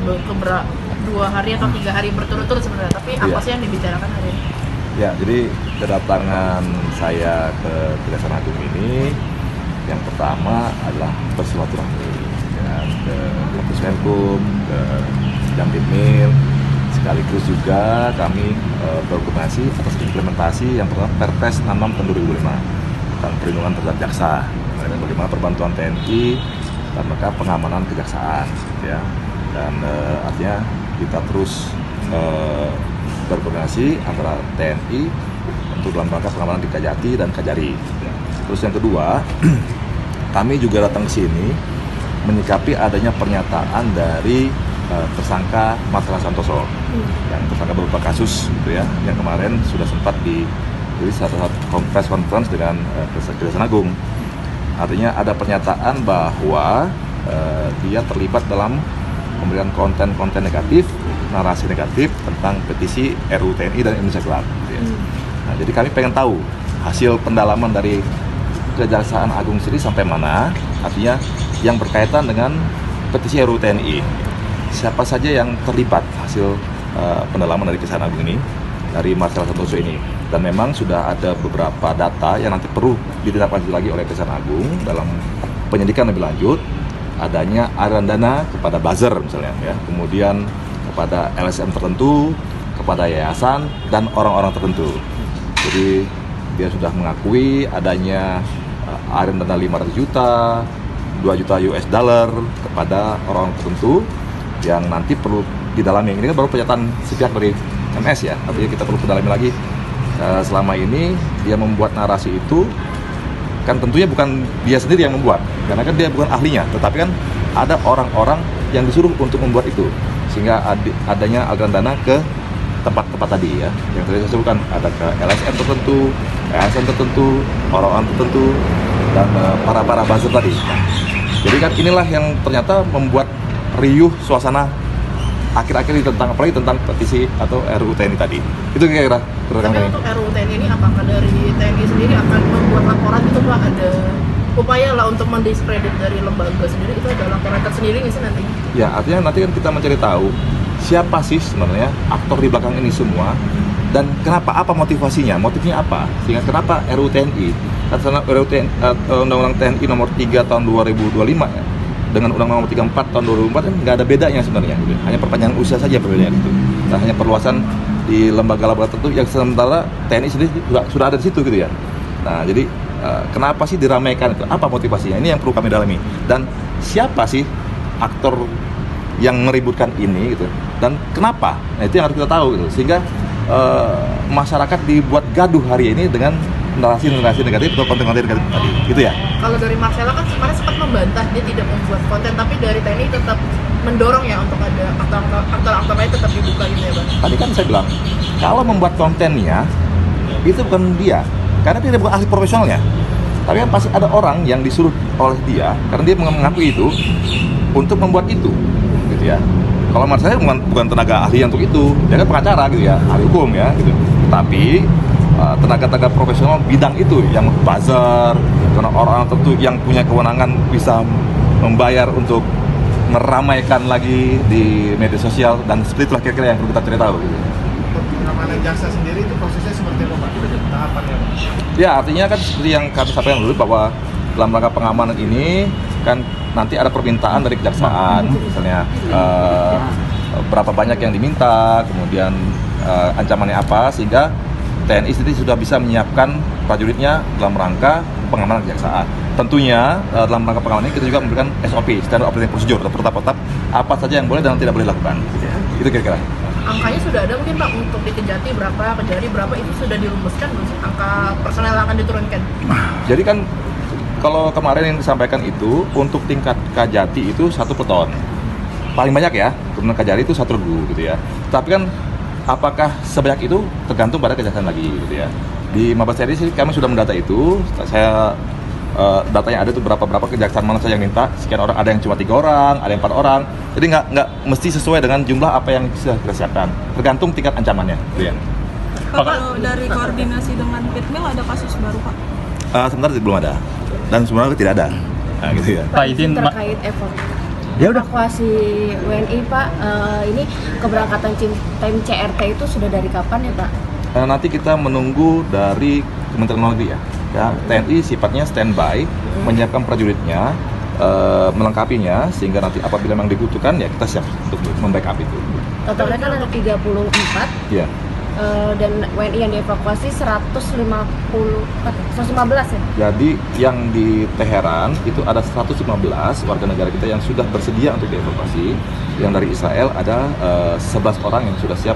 udah 2 hari atau 3 hari berturut-turut sebenarnya, tapi apa sih yang dibicarakan hari ini? Ya, jadi kedatangan saya ke Kejaksaan Agung ini yang pertama adalah bersilaturahmi dengan ke Kapus Menkum, ke Jamtimil, sekaligus juga kami berkoordinasi atas implementasi yang pertama Perpres 66 tahun 2005 tentang perlindungan terhadap jaksa, dan bagaimana perbantuan TNI dan mereka pengamanan kejaksaan, ya. Dan artinya kita terus berkoordinasi antara TNI untuk dalam rangka pengamanan di Kajati dan Kajari. Terus yang kedua, kami juga datang ke sini menyikapi adanya pernyataan dari tersangka Marcella Santoso yang tersangka beberapa kasus, gitu ya, yang kemarin sudah sempat dirilis satu press conference dengan Kejaksaan Agung. Artinya ada pernyataan bahwa dia terlibat dalam memberikan konten-konten negatif, narasi negatif tentang petisi RUU TNI dan Indonesia Gelap. Gitu ya. Nah, jadi kami pengen tahu hasil pendalaman dari Kejaksaan Agung sendiri sampai mana, artinya yang berkaitan dengan petisi RUU TNI. Siapa saja yang terlibat hasil pendalaman dari Kejaksaan Agung ini, dari Marcella Santoso ini. Dan memang sudah ada beberapa data yang nanti perlu ditindaklanjuti lagi oleh Kejaksaan Agung dalam penyidikan lebih lanjut. Adanya aliran dana kepada buzzer misalnya, ya, kemudian kepada LSM tertentu, kepada yayasan dan orang-orang tertentu. Jadi dia sudah mengakui adanya aliran dana 500 juta, 2 juta US dollar kepada orang tertentu yang nanti perlu didalami. Ini kan baru pernyataan sepihak dari MS, ya, artinya kita perlu mendalami lagi. Selama ini dia membuat narasi itu kan tentunya bukan dia sendiri yang membuat, karena kan dia bukan ahlinya, tetapi kan ada orang-orang yang disuruh untuk membuat itu, sehingga adanya aliran dana ke tempat-tempat tadi, ya, yang tadi saya sebutkan, ada ke LSM tertentu, ASN tertentu, orang-orang tertentu, dan para buzzer tadi. Jadi kan inilah yang ternyata membuat riuh suasana akhir-akhir tentang, apalagi tentang petisi atau RUU TNI tadi. Itu kira-kira. Tapi untuk RUU TNI ini apakah dari TNI sendiri akan membuat laporan itu, Pak? Ada upaya lah untuk mendiskredit dari lembaga sendiri, itu ada laporan tersendiri nggak sih nanti? Ya, artinya nanti kan kita mencari tahu siapa sih sebenarnya aktor di belakang ini semua dan kenapa, apa motivasinya, motifnya apa, sehingga kenapa RUU TNI, karena RUU TNI, Undang-Undang TNI nomor 3 tahun 2025, ya, dengan Undang-Undang nomor 34 tahun 2004 kan nggak ada bedanya sebenarnya, gitu. Hanya perpanjangan usia saja perbedaannya itu. Nah, hanya perluasan di lembaga-lembaga tertentu yang sementara TNI sendiri sudah ada di situ, gitu ya. Nah, jadi kenapa sih diramaikan itu? Apa motivasinya? Ini yang perlu kami dalami. Dan siapa sih aktor yang meributkan ini, gitu? Dan kenapa? Nah, itu yang harus kita tahu, gitu. Sehingga masyarakat dibuat gaduh hari ini dengan narasi-narasi negatif atau konten-konten negatif tadi, gitu ya. Kalau dari Marcella kan kemarin sempat membantah dia tidak membuat konten, tapi dari TNI tetap mendorong, ya, untuk ada aktor-aktor lain tetap dibuka, gitu ya, Bang. Tadi kan saya bilang, kalau membuat kontennya itu bukan dia, karena dia bukan ahli profesionalnya. Tapi kan pasti ada orang yang disuruh oleh dia, karena dia mengakui itu untuk membuat itu, gitu ya. Kalau Marcella bukan tenaga ahli untuk itu, dia kan pengacara, gitu ya, ahli hukum, ya, gitu. Tapi tenaga-tenaga profesional bidang itu yang buzzer, karena orang tertentu yang punya kewenangan bisa membayar untuk meramaikan lagi di media sosial, dan seperti itulah kira-kira yang perlu kita cari tahu, gitu. Pengamanan jaksa sendiri itu prosesnya seperti apa, Pak? Tahapannya, Pak? Ya, artinya kan seperti yang kami sampaikan dulu, bahwa dalam rangka pengamanan ini kan nanti ada permintaan dari kejaksaan, misalnya berapa banyak yang diminta, kemudian ancamannya apa, sehingga TNI sendiri sudah bisa menyiapkan prajuritnya dalam rangka pengamanan kejaksaan. Tentunya dalam rangka pengamanan ini kita juga memberikan SOP, Standard Operating Procedure, atau protap-protap apa saja yang boleh dan tidak boleh dilakukan. Itu kira-kira. Angkanya sudah ada mungkin, Pak, untuk di Kejati berapa, Kejari berapa, itu sudah dirumuskan belum sih? Angka personel yang akan diturunkan? Jadi kan kalau kemarin yang disampaikan itu untuk tingkat Kajati itu 1 peton. Paling banyak, ya, kemudian Kajari itu 1 regu, gitu ya. Tapi kan apakah sebanyak itu tergantung pada kejaksaan lagi, gitu ya. Di Mabes TNI sih kami sudah mendata itu. Saya datanya ada tuh berapa kejaksaan mana saja yang minta, sekian orang, ada yang cuma 3 orang, ada yang 4 orang. Jadi nggak mesti sesuai dengan jumlah apa yang sudah kita siapkan, tergantung tingkat ancamannya, gitu ya. Kalau dari koordinasi dengan Pitmil ada kasus baru, Pak? Sebenarnya belum ada, dan sebenarnya tidak ada, nah, gitu ya. Pak, izin terkait Ya udah. evakuasi WNI Pak, ini keberangkatan tim CRT itu sudah dari kapan ya Pak? Nanti kita menunggu dari Kementerian Luar Negeri ya. TNI sifatnya standby, menyiapkan prajuritnya, melengkapinya, sehingga nanti apabila memang dibutuhkan ya kita siap untuk membackup itu. Totalnya kan ada 34. Iya. Dan WNI yang dievakuasi 115 ya? Jadi yang di Teheran itu ada 115 warga negara kita yang sudah bersedia untuk dievakuasi. Yang dari Israel ada 11 orang yang sudah siap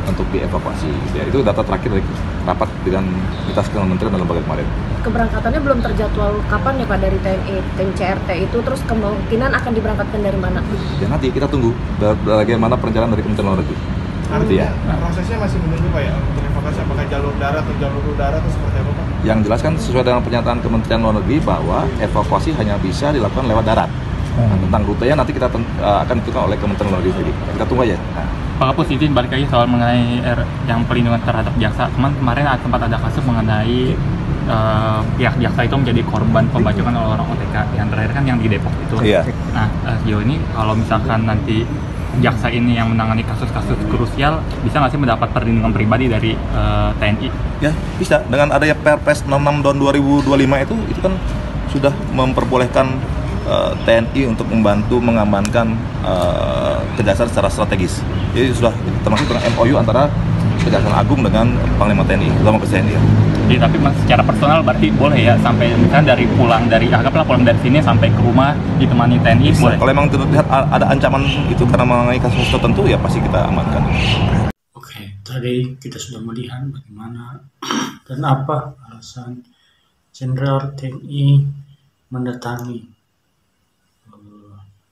untuk dievakuasi. Ya, itu data terakhir dari rapat dengan kita kementerian dan lembaga kemarin. Keberangkatannya belum terjadwal kapan ya Pak dari TNI, tim CRT itu, terus kemungkinan akan diberangkatkan dari mana? Ya nanti kita tunggu bagaimana perencanaan dari Kementerian Luar Negeri. Artinya prosesnya masih menunggu Pak ya untuk evakuasi, apakah jalur darat atau jalur udara atau seperti apa Pak? Yang jelas kan sesuai dengan pernyataan Kementerian Luar Negeri bahwa evakuasi hanya bisa dilakukan lewat darat. Nah, tentang rutenya nanti kita akan ditentukan oleh Kementerian Luar Negeri sendiri. Kita tunggu aja. Nah. Pak Kapus, izin balik lagi soal mengenai yang pelindungan terhadap jaksa. Kemarin sempat ada kasus mengenai pihak jaksa itu menjadi korban pembacokan oleh orang OTK. Yang terakhir kan yang di Depok itu. Iya. Nah, sejauh ini kalau misalkan nanti jaksa ini yang menangani kasus-kasus krusial, bisa nggak sih mendapat perlindungan pribadi dari TNI? Ya, bisa. Dengan adanya Perpres 66 tahun 2025 itu kan sudah memperbolehkan TNI untuk membantu mengamankan kejaksaan secara strategis. Jadi sudah termasuk dengan MOU antara Kejaksaan Agung dengan Panglima TNI, Utama TNI. Jadi tapi mas secara personal berarti boleh ya, sampai misalnya anggaplah pulang dari sini sampai ke rumah ditemani TNI Bisa. boleh? Kalau memang terlihat ada ancaman itu karena mengenai kasus tertentu ya pasti kita amankan. Oke, tadi kita sudah melihat bagaimana dan apa alasan Jenderal TNI mendatangi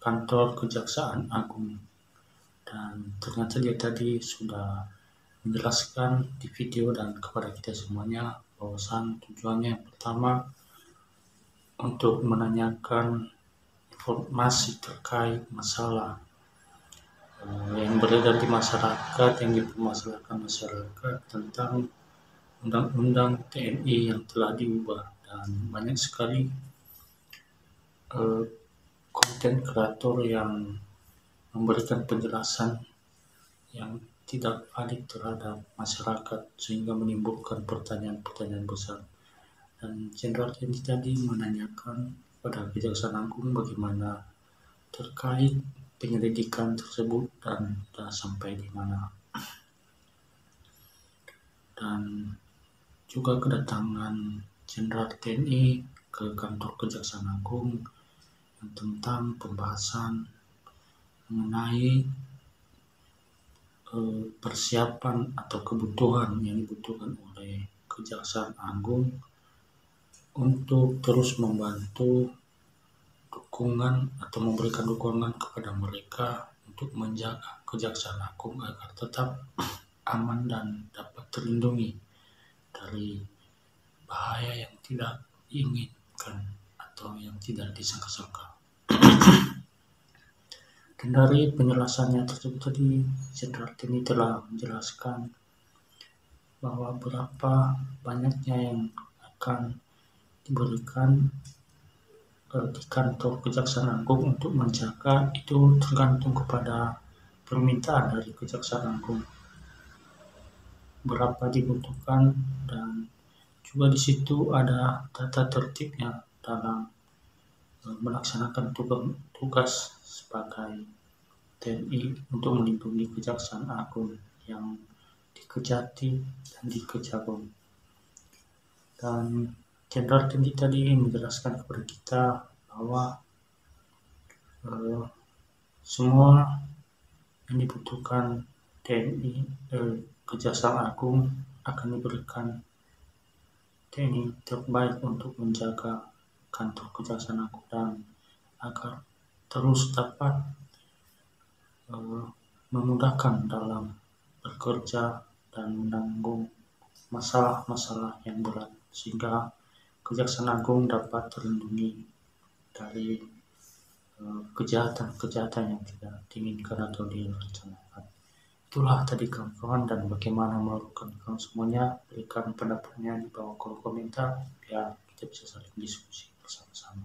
kantor Kejaksaan Agung, dan ternyata dia tadi sudah menjelaskan di video dan kepada kita semuanya bahwasan tujuannya yang pertama untuk menanyakan informasi terkait masalah yang beredar di masyarakat, yang dipermasalahkan masyarakat tentang undang-undang TNI yang telah diubah, dan banyak sekali konten kreator yang memberikan penjelasan yang tidak valid terhadap masyarakat sehingga menimbulkan pertanyaan-pertanyaan besar. Dan Jenderal TNI tadi menanyakan pada Kejaksaan Agung bagaimana terkait penyelidikan tersebut dan sudah sampai di mana. Dan juga kedatangan Jenderal TNI ke kantor Kejaksaan Agung yang tentang pembahasan mengenai persiapan atau kebutuhan yang dibutuhkan oleh Kejaksaan Agung untuk terus membantu dukungan atau memberikan dukungan kepada mereka untuk menjaga Kejaksaan Agung agar tetap aman dan dapat terlindungi dari bahaya yang tidak diinginkan atau yang tidak disangka-sangka. Dan dari penjelasannya tersebut tadi, Jenderal TNI telah menjelaskan bahwa berapa banyaknya yang akan diberikan di kantor Kejaksaan Agung untuk menjaga, itu tergantung kepada permintaan dari Kejaksaan Agung berapa dibutuhkan, dan juga di situ ada tata tertibnya dalam melaksanakan tugas sebagai TNI untuk melindungi Kejaksaan Agung yang di Kejati dan di Kejagung. Dan Jenderal TNI tadi menjelaskan kepada kita bahwa semua yang dibutuhkan TNI Kejaksaan Agung akan diberikan TNI terbaik untuk menjaga kantor Kejaksaan Agung dan agar terus dapat memudahkan dalam bekerja dan menanggung masalah-masalah yang berat, sehingga Kejaksaan Agung dapat terlindungi dari kejahatan-kejahatan yang tidak diinginkan atau direncanakan. Itulah tadi kawan-kawan, dan bagaimana melakukan kawan semuanya, berikan pendapatnya di bawah kolom komentar biar kita bisa saling diskusi bersama-sama.